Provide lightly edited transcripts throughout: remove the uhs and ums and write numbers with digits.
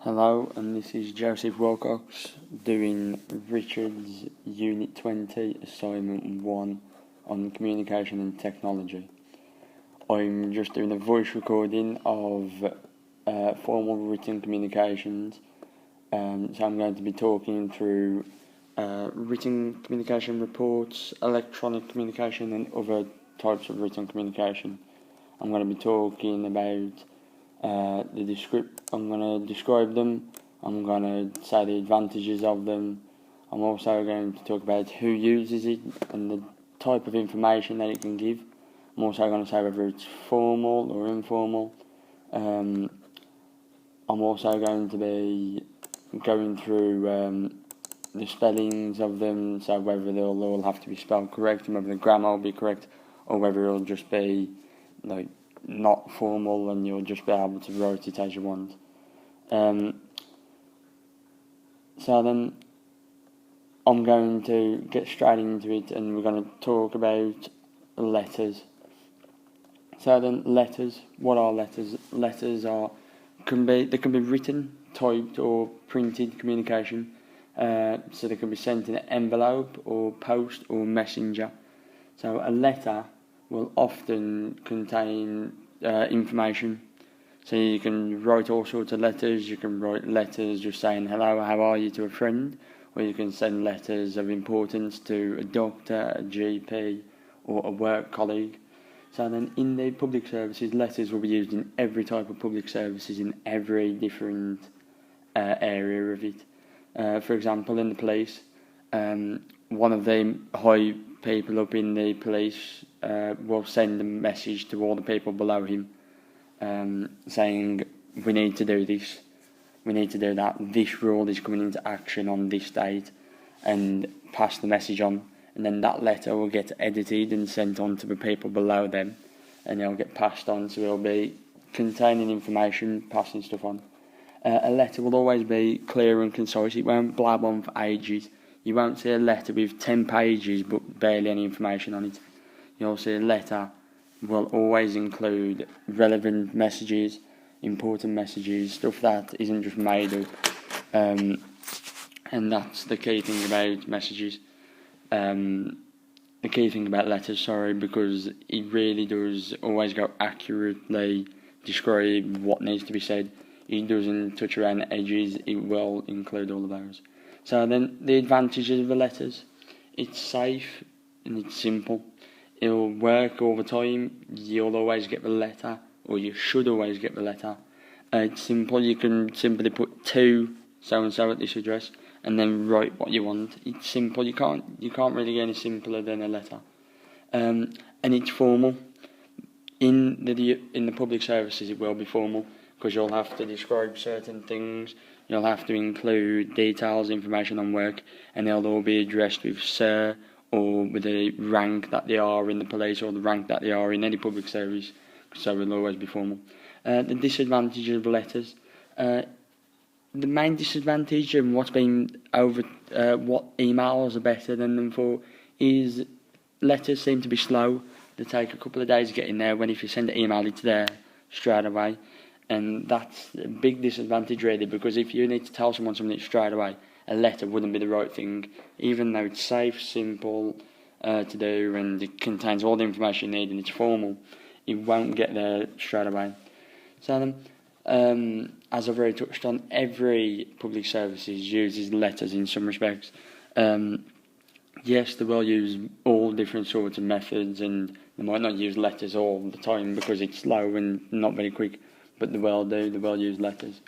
Hello, and this is Joseph Wilcox doing Richard's Unit 20, Assignment 1 on Communication and Technology. I'm just doing a voice recording of formal written communications, so I'm going to be talking through written communication reports, electronic communication and other types of written communication. I'm going to be talking about I'm going to describe them. I'm going to say the advantages of them. I'm also going to talk about who uses it and the type of information that it can give. I'm also going to say whether it's formal or informal. I'm also going to be going through the spellings of them, so whether they'll all have to be spelled correct and whether the grammar will be correct, or whether it'll just be like not formal and you'll just be able to write it as you want. So then I'm going to get straight into it, and we're going to talk about letters. So then, letters. What are letters? Letters can be written, typed, or printed communication. So they can be sent in an envelope, or post, or messenger. So a letter will often contain information. So you can write all sorts of letters. You can write letters just saying hello, how are you to a friend, or you can send letters of importance to a doctor, a GP, or a work colleague. So then in the public services, letters will be used in every type of public services in every different area of it. For example, in the police, one of the high people up in the police will send a message to all the people below him, saying, we need to do this, we need to do that, this rule is coming into action on this date, and pass the message on, and then that letter will get edited and sent on to the people below them, and it'll get passed on, so it'll be containing information, passing stuff on. A letter will always be clear and concise. It won't blab on for ages. You won't see a letter with 10 pages but barely any information on it. You'll see a letter will always include relevant messages, important messages, stuff that isn't just made up. And that's the key thing about messages. The key thing about letters, because it really does always go accurately describe what needs to be said. It doesn't touch around the edges, it will include all of those. So then the advantages of the letters: it's safe and it's simple. It'll work all the time. You'll always get the letter, or you should always get the letter. It's simple. You can simply put to so and so at this address, and then write what you want. It's simple. You can't really get any simpler than a letter. And it's formal. In the public services, it will be formal, because you'll have to describe certain things. You'll have to include details, information on work, and they'll all be addressed with sir, or with the rank that they are in the police, or the rank that they are in any public service, so it'll always be formal. The disadvantages of letters. The main disadvantage, and what emails are better than them for, is letters seem to be slow. They take a couple of days getting there, when if you send an email, it's there straight away. And that's a big disadvantage, really, because if you need to tell someone something straight away, a letter wouldn't be the right thing, even though it's safe, simple to do, and it contains all the information you need and it's formal. It won't get there straight away. So then, as I've already touched on, every public services uses letters in some respects. Yes, they will use all different sorts of methods, and they might not use letters all the time because it's slow and not very quick, but they will use letters.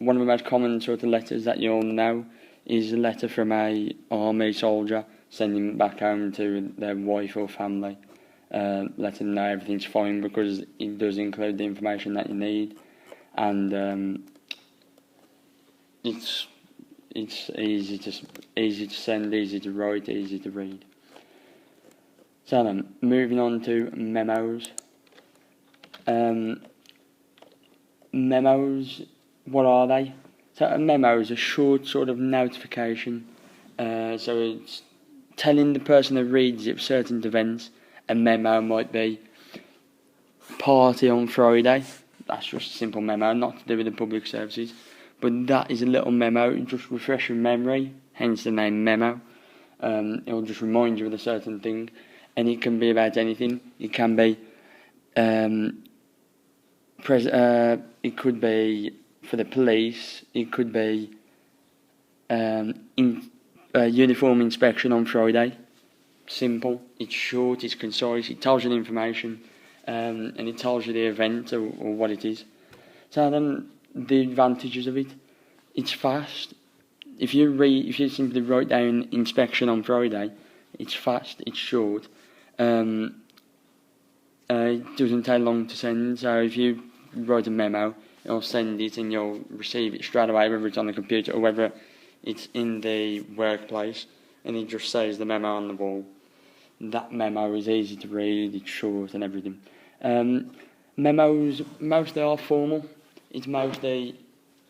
One of the most common sort of letters that you'll know is a letter from a army soldier sending back home to their wife or family, letting them know everything's fine, because it does include the information that you need, and it's easy to send, easy to write, easy to read. So then, moving on to memos. Memos, what are they? So a memo is a short sort of notification. So it's telling the person that reads it of certain events. A memo might be party on Friday. that's just a simple memo, not to do with the public services. But that is a little memo, just refresh your memory, hence the name memo. It will just remind you of a certain thing, and it can be about anything. It can be, it could be for the police. It could be uniform inspection on Friday. Simple. It's short. It's concise. It tells you the information, and it tells you the event or what it is. So then the advantages of it. It's fast. If you simply write down inspection on Friday, it's fast. It's short. It doesn't take long to send. So if you write a memo, it'll send it and you'll receive it straight away, whether it's on the computer or whether it's in the workplace, and it just says the memo on the wall. That memo is easy to read, it's short and everything. Memos mostly are formal. It's mostly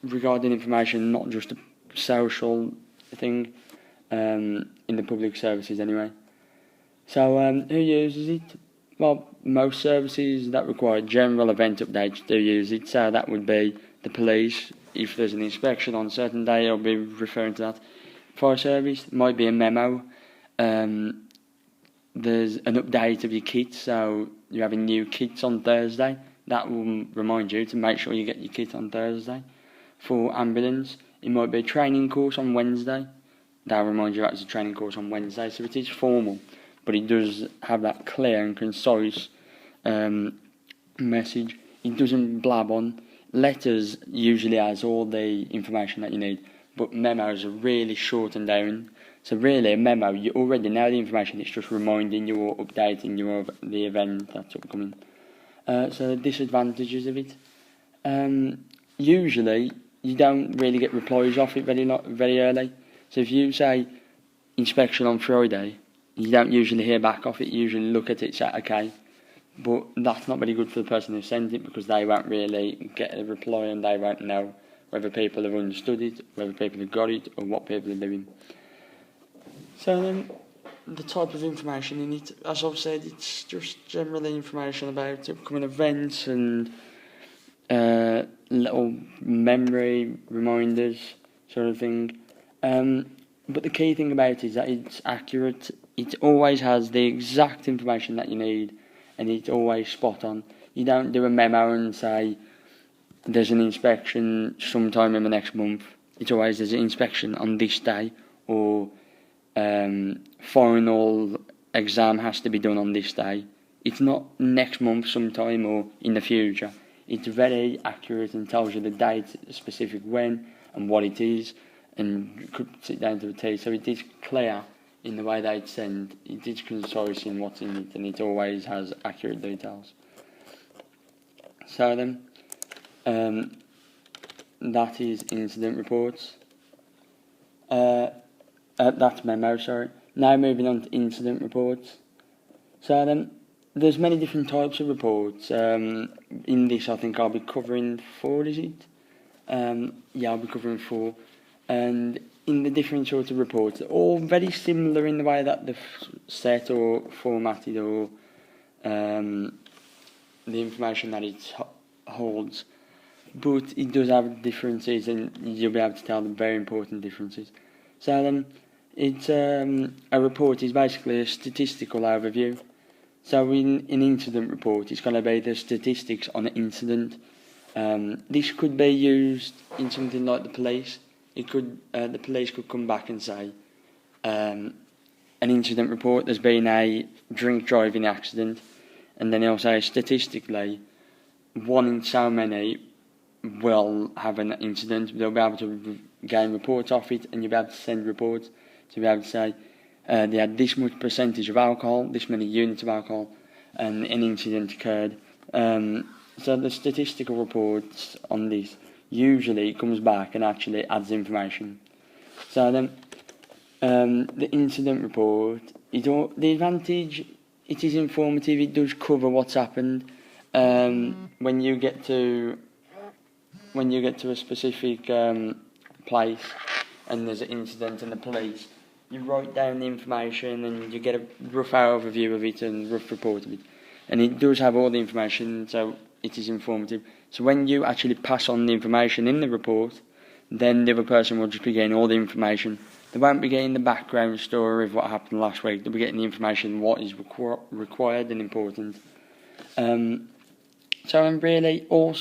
regarding information, not just a social thing, in the public services anyway. So who uses it? Well, most services that require general event updates do use it, so that would be the police. If there's an inspection on a certain day, I'll be referring to that. Fire service might be a memo. There's an update of your kit, so you're having new kits on Thursday. That will remind you to make sure you get your kit on Thursday. For ambulance, it might be a training course on Wednesday. That'll remind you that it's a training course on Wednesday, so it is formal, but it does have that clear and concise message. It doesn't blab on. Letters usually has all the information that you need, but memos are really shortened down. So really, a memo, you already know the information, it's just reminding you or updating you of the event that's upcoming. So the disadvantages of it. Usually, you don't really get replies off it very early. So if you say inspection on Friday, you don't usually hear back off it. You usually look at it and say, okay. But that's not very good for the person who sends it, because they won't really get a reply and they won't know whether people have understood it, whether people have got it, or what people are doing. So then, the type of information in it, as I've said, it's just generally information about upcoming events and little memory reminders sort of thing. But the key thing about it is that it's accurate. It always has the exact information that you need, and it's always spot on. You don't do a memo and say there's an inspection sometime in the next month. It's always there's an inspection on this day, or final exam has to be done on this day. It's not next month sometime or in the future. It's very accurate and tells you the date, specific when and what it is, and could sit down to the T. So it is clear in the way they send. It is concise in what's in it, and it always has accurate details. So then, that is incident reports. That's memo, sorry. Now moving on to incident reports. So then, there's many different types of reports. In this, I think I'll be covering 4, is it? Yeah, I'll be covering 4. And in the different sorts of reports, all very similar in the way that they're set or formatted, or the information that it holds. But it does have differences, and you'll be able to tell the very important differences. So then, it's a report is basically a statistical overview. So in an incident report, it's going to be the statistics on an incident. This could be used in something like the police. It could the police could come back and say, an incident report, there's been a drink driving accident, and then they'll say statistically, 1 in so many will have an incident. They'll be able to gain reports off it, and you'll be able to send reports to be able to say they had this much percentage of alcohol, this many units of alcohol, and an incident occurred. So the statistical reports on this, usually it comes back and actually adds information. So then, the incident report, the advantage, it is informative, it does cover what's happened. When you get to a specific place and there's an incident and the police, you write down the information and you get a rough overview of it and rough report of it. And it does have all the information, so it is informative. So when you actually pass on the information in the report, then the other person will just be getting all the information. They won't be getting the background story of what happened last week. They'll be getting the information what is required and important. So really, all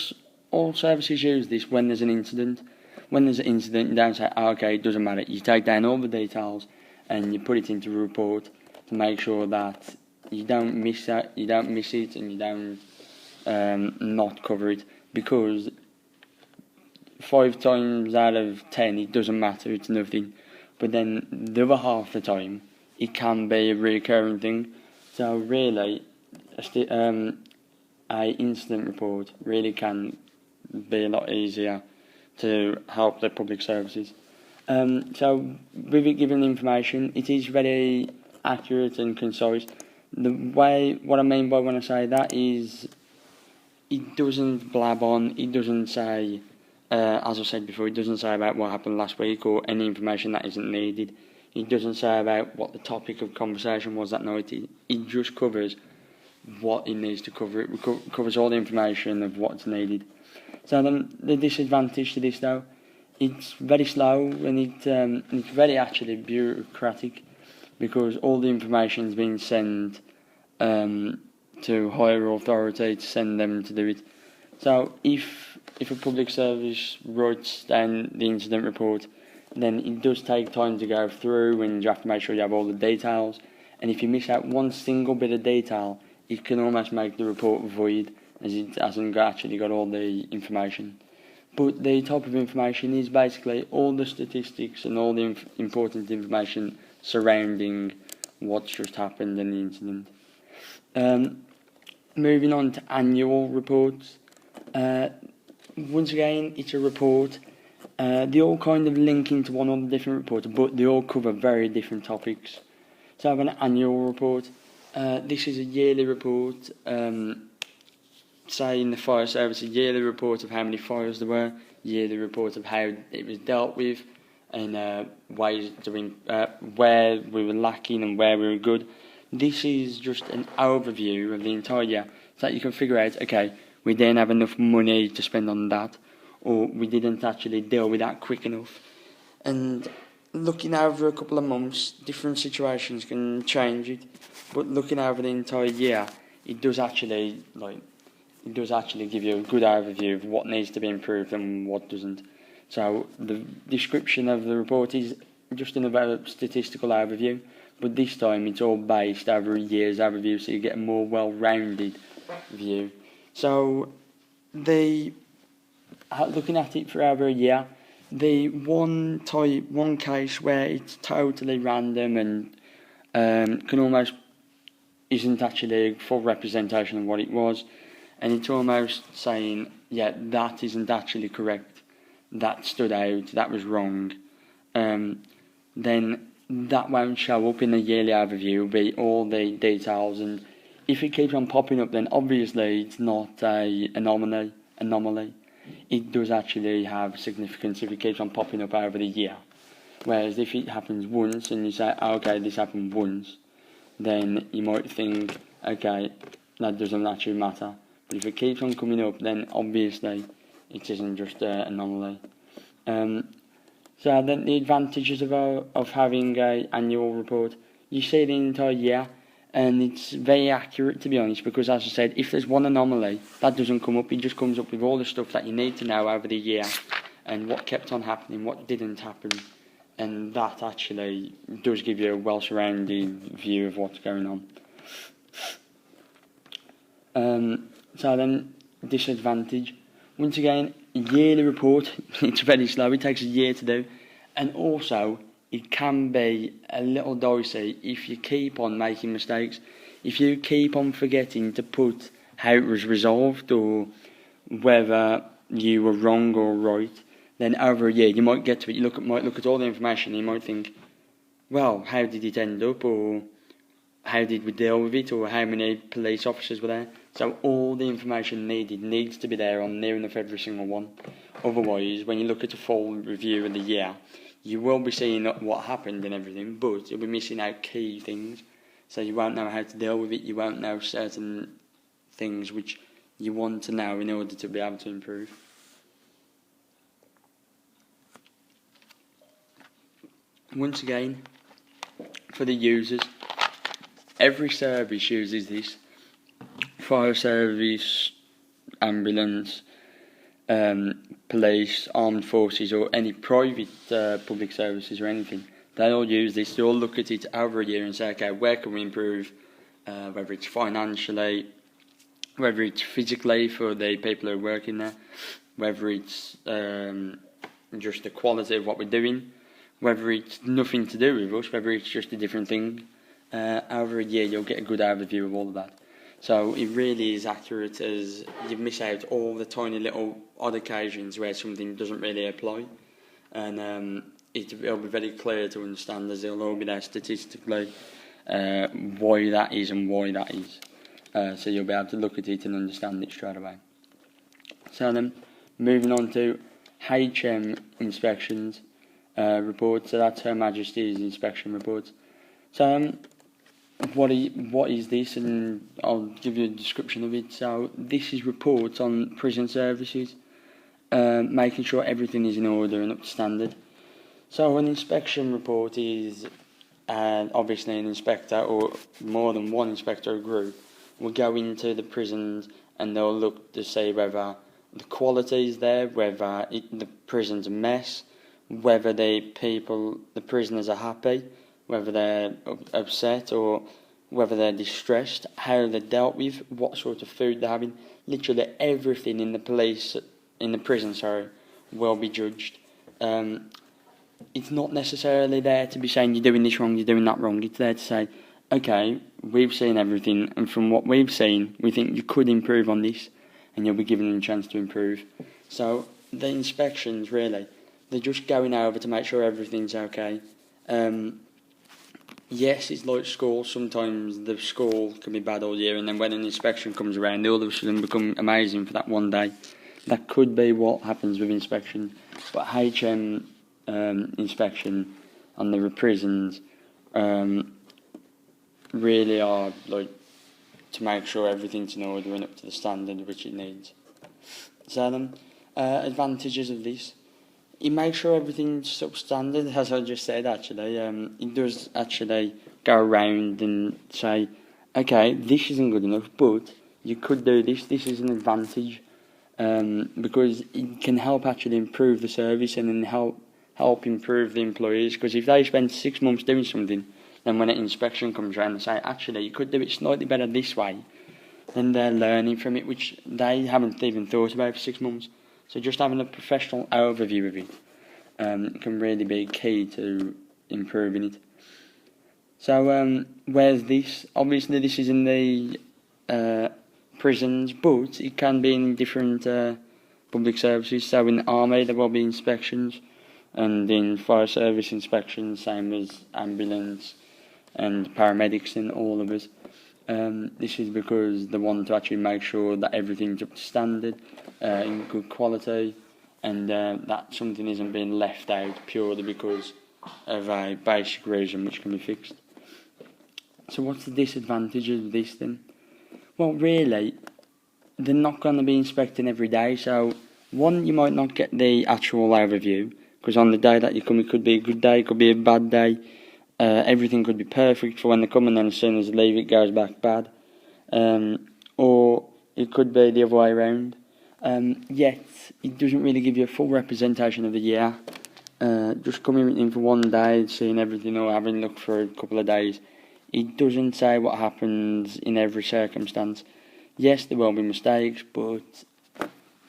services use this when there's an incident. When there's an incident, you don't say, okay, it doesn't matter. You take down all the details and you put it into a report to make sure that you don't miss it, and you don't not cover it, because 5 times out of 10 it doesn't matter, it's nothing. But then the other half of the time it can be a recurring thing. So really, a incident report really can be a lot easier to help the public services. So with it giving information, it is very accurate and concise. What I mean by when I say that is, it doesn't blab on, it doesn't say, as I said before, it doesn't say about what happened last week or any information that isn't needed. It doesn't say about what the topic of conversation was that night. It just covers what it needs to cover. It covers all the information of what's needed. So then the disadvantage to this, though, it's very slow and it's very actually bureaucratic, because all the information is being sent to higher authority to send them to do it. So if a public service writes down the incident report, then it does take time to go through, and you have to make sure you have all the details. And if you miss out one single bit of detail, it can almost make the report void, as it hasn't actually got all the information. But the type of information is basically all the statistics and all the important information surrounding what's just happened in the incident. Moving on to annual reports. Once again, it's a report. They all kind of link into one of the different reports, but they all cover very different topics. So I have an annual report. This is a yearly report. Say in the fire service, a yearly report of how many fires there were, yearly report of how it was dealt with, and ways doing where we were lacking and where we were good. This is just an overview of the entire year, so that you can figure out, okay, we didn't have enough money to spend on that, or we didn't actually deal with that quick enough. And looking over a couple of months, different situations can change it, but looking over the entire year, it does actually give you a good overview of what needs to be improved and what doesn't. So the description of the report is just another statistical overview, but this time it's all based over a year's overview, so you get a more well-rounded view. So looking at it for over a year, the one case where it's totally random and can almost isn't actually a full representation of what it was, and it's almost saying, yeah, that isn't actually correct, that stood out, that was wrong, then that won't show up in the yearly overview. It'll be all the details, and if it keeps on popping up, then obviously it's not an anomaly. It does actually have significance if it keeps on popping up over the year. Whereas if it happens once and you say, okay, this happened once, then you might think, okay, that doesn't actually matter. But if it keeps on coming up, then obviously it isn't just an anomaly. So then the advantages of having an annual report, you see the entire year, and it's very accurate, to be honest, because as I said, if there's one anomaly that doesn't come up, it just comes up with all the stuff that you need to know over the year and what kept on happening, what didn't happen, and that actually does give you a well-surrounded view of what's going on. So then, disadvantage. Once again, a yearly report, it's very slow, it takes a year to do, and also it can be a little dicey if you keep on making mistakes. If you keep on forgetting to put how it was resolved or whether you were wrong or right, then over a year you might get to it, might look at all the information and you might think, well, how did it end up, or how did we deal with it, or how many police officers were there. So all the information needs to be there on near enough every single one. Otherwise, when you look at a full review of the year, you will be seeing what happened and everything, but you'll be missing out key things. So you won't know how to deal with it, you won't know certain things which you want to know in order to be able to improve. Once again, for the users, every service uses this. Fire service, ambulance, police, armed forces, or any private public services or anything. They all use this. They all look at it over a year and say, okay, where can we improve? Whether it's financially, whether it's physically for the people who are working there, whether it's just the quality of what we're doing, whether it's nothing to do with us, whether it's just a different thing. Over a year, you'll get a good overview of all of that. So it really is accurate, as you miss out all the tiny little odd occasions where something doesn't really apply, and it'll be very clear to understand, as it'll all be there statistically why that is and why that is. So you'll be able to look at it and understand it straight away. So then, moving on to HM inspections reports. So that's Her Majesty's inspection reports. So what is this? And I'll give you a description of it. So this is reports on prison services, making sure everything is in order and up to standard. So an inspection report is obviously an inspector, or more than one inspector or group, will go into the prisons and they'll look to see whether the quality is there, whether the prison's a mess, whether the prisoners are happy, whether they're upset or whether they're distressed, how they're dealt with, what sort of food they're having. Literally everything in the prison, will be judged. It's not necessarily there to be saying you're doing this wrong, you're doing that wrong. It's there to say, okay, we've seen everything, and from what we've seen, we think you could improve on this, and you'll be given a chance to improve. So the inspections, really, they're just going over to make sure everything's okay. Yes, it's like school. Sometimes the school can be bad all year, and then when an inspection comes around, they all of a sudden become amazing for that one day. That could be what happens with inspection. But HM inspection on the prisons really are like to make sure everything's in order and up to the standard which it needs. So then, advantages of this. It makes sure everything's substandard, as I just said, actually. It does actually go around and say, okay, this isn't good enough, but you could do this. This is an advantage, because it can help actually improve the service and then help improve the employees. Because if they spend 6 months doing something, then when an inspection comes around and say, actually, you could do it slightly better this way, then they're learning from it, which they haven't even thought about for 6 months. So just having a professional overview of it can really be key to improving it. So where's this? Obviously this is in the prisons, but it can be in different public services. So in the army there will be inspections, and in fire service inspections, same as ambulance and paramedics and all of us. This is because they want to actually make sure that everything's up to standard, in good quality, and that something isn't being left out purely because of a basic reason which can be fixed. So what's the disadvantage of this then? Well, really, they're not going to be inspecting every day. So one, you might not get the actual overview, because on the day that you come, it could be a good day, it could be a bad day. Everything could be perfect for when they come, and then as soon as they leave, it goes back bad. Or it could be the other way around. Yet, it doesn't really give you a full representation of the year. Just coming in for one day, seeing everything, or having a look for a couple of days, it doesn't say what happens in every circumstance. Yes, there will be mistakes, but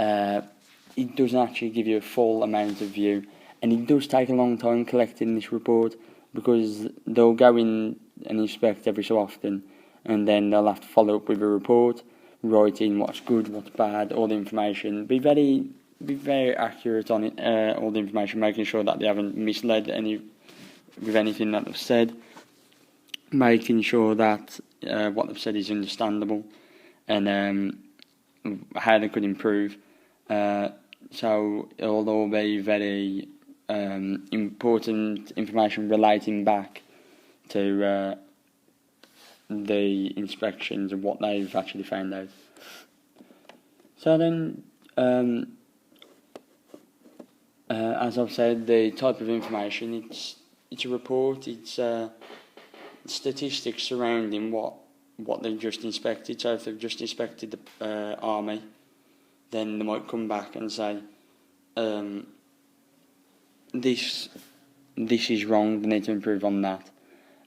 it doesn't actually give you a full amount of view. And it does take a long time collecting this report, because they'll go in and inspect every so often, and then they'll have to follow up with a report, write in what's good, what's bad, all the information. Be very accurate on it, all the information, making sure that they haven't misled with anything that they've said, making sure that what they've said is understandable, and how they could improve. So it'll all be very important information relating back to the inspections and what they've actually found out. So then, as I've said, the type of information, it's a report, it's statistics surrounding what they've just inspected. So if they've just inspected the army, then they might come back and say, this is wrong, they need to improve on that.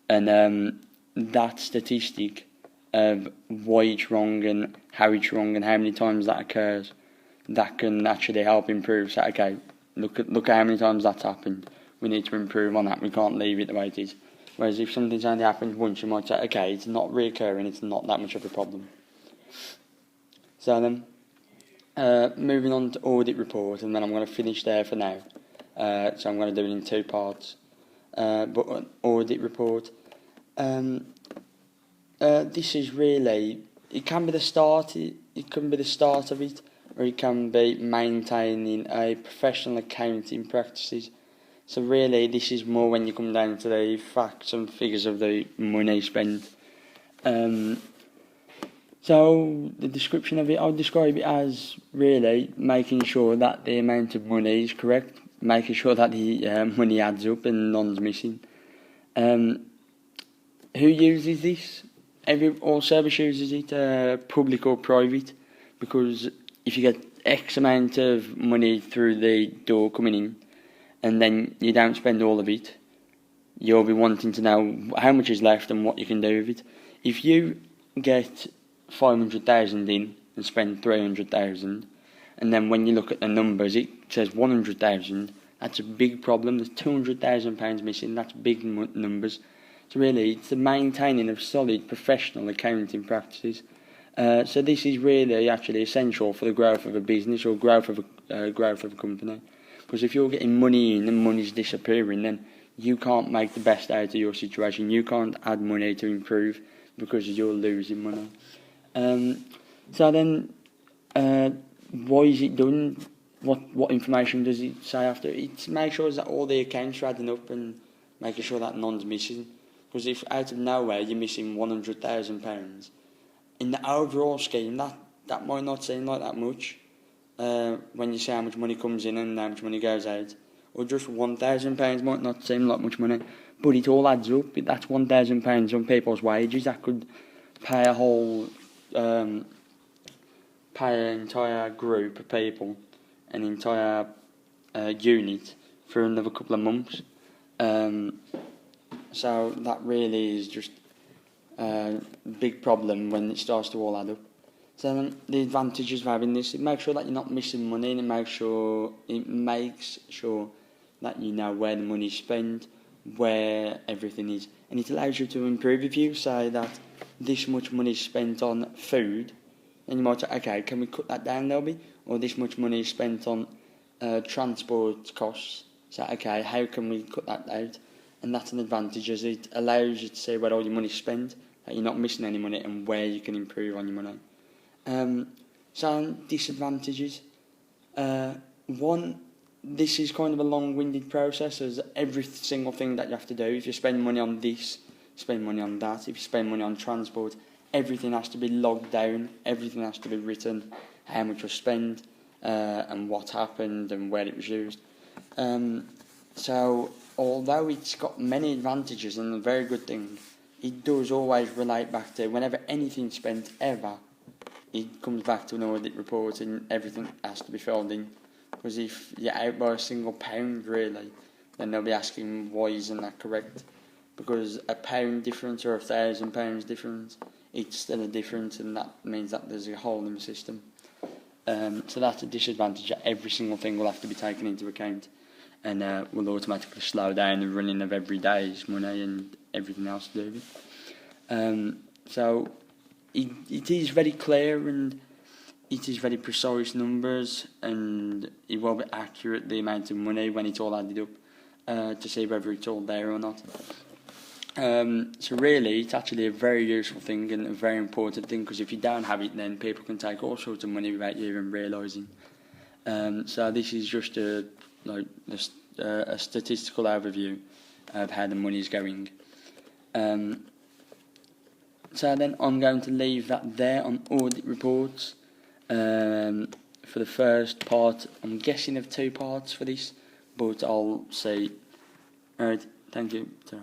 And that statistic of why it's wrong and how many times that occurs, that can actually help improve. So, okay, look at how many times that's happened. We need to improve on that. We can't leave it the way it is. Whereas if something's only happened once, you might say, okay, it's not reoccurring, it's not that much of a problem. So then, moving on to audit report, and then I'm going to finish there for now. So I'm going to do it in 2 parts. But an audit report, this is really, it can be the start. It can be the start of it, or it can be maintaining a professional accounting practices. So really, this is more when you come down to the facts and figures of the money spent. So the description of it, I would describe it as really making sure that the amount of money is correct, making sure that the money adds up and none's missing. Who uses this? All service uses it, public or private, because if you get X amount of money through the door coming in, and then you don't spend all of it, you'll be wanting to know how much is left and what you can do with it. If you get 500,000 in and spend 300,000, and then when you look at the numbers, it says 100,000. That's a big problem. There's £200,000 missing. That's big numbers. So really, it's the maintaining of solid professional accounting practices. So this is really actually essential for the growth of a business or growth of a company. Because if you're getting money in and money's disappearing, then you can't make the best out of your situation. You can't add money to improve because you're losing money. So then, why is it done? What information does it say after? It makes sure that all the accounts are adding up and making sure that none's missing. Because if out of nowhere you're missing £100,000, in the overall scheme, that might not seem like that much. When you see how much money comes in and how much money goes out, or just £1,000 might not seem like much money, but it all adds up. That's £1,000 on people's wages that could pay a whole, pay an entire group of people, an entire unit for another couple of months. So that really is just a big problem when it starts to all add up. So the advantages of having this, it makes sure that you're not missing money, and it makes sure that you know where the money is spent, where everything is, and it allows you to improve. If you say that this much money is spent on food, and you might say, okay, can we cut that down a little bit? Or this much money is spent on transport costs. So okay, how can we cut that out? And that's an advantage, as it allows you to see where all your money is spent, that you're not missing any money, and where you can improve on your money. So disadvantages. One, this is kind of a long-winded process, as every single thing that you have to do. If you spend money on this, spend money on that. If you spend money on transport, everything has to be logged down. Everything has to be written, how much was spent, and what happened, and where it was used. So although it's got many advantages and a very good thing, it does always relate back to whenever anything's spent ever, it comes back to an audit report and everything has to be filled in. Because if you're out by a single pound, really, then they'll be asking why isn't that correct? Because a pound difference or £1,000 difference, it's still a difference, and that means that there's a hole in the system. So that's a disadvantage, that every single thing will have to be taken into account, and will automatically slow down the running of every day's money and everything else to do with it. So it is very clear, and it is very precise numbers, and it will be accurate, the amount of money when it's all added up, to see whether it's all there or not. So really, it's actually a very useful thing and a very important thing, because if you don't have it, then people can take all sorts of money without you even realising. So this is just a statistical overview of how the money is going. So then I'm going to leave that there on audit reports. for the first part. I'm guessing of 2 parts for this, but I'll see. Alright, thank you. Ta-ra.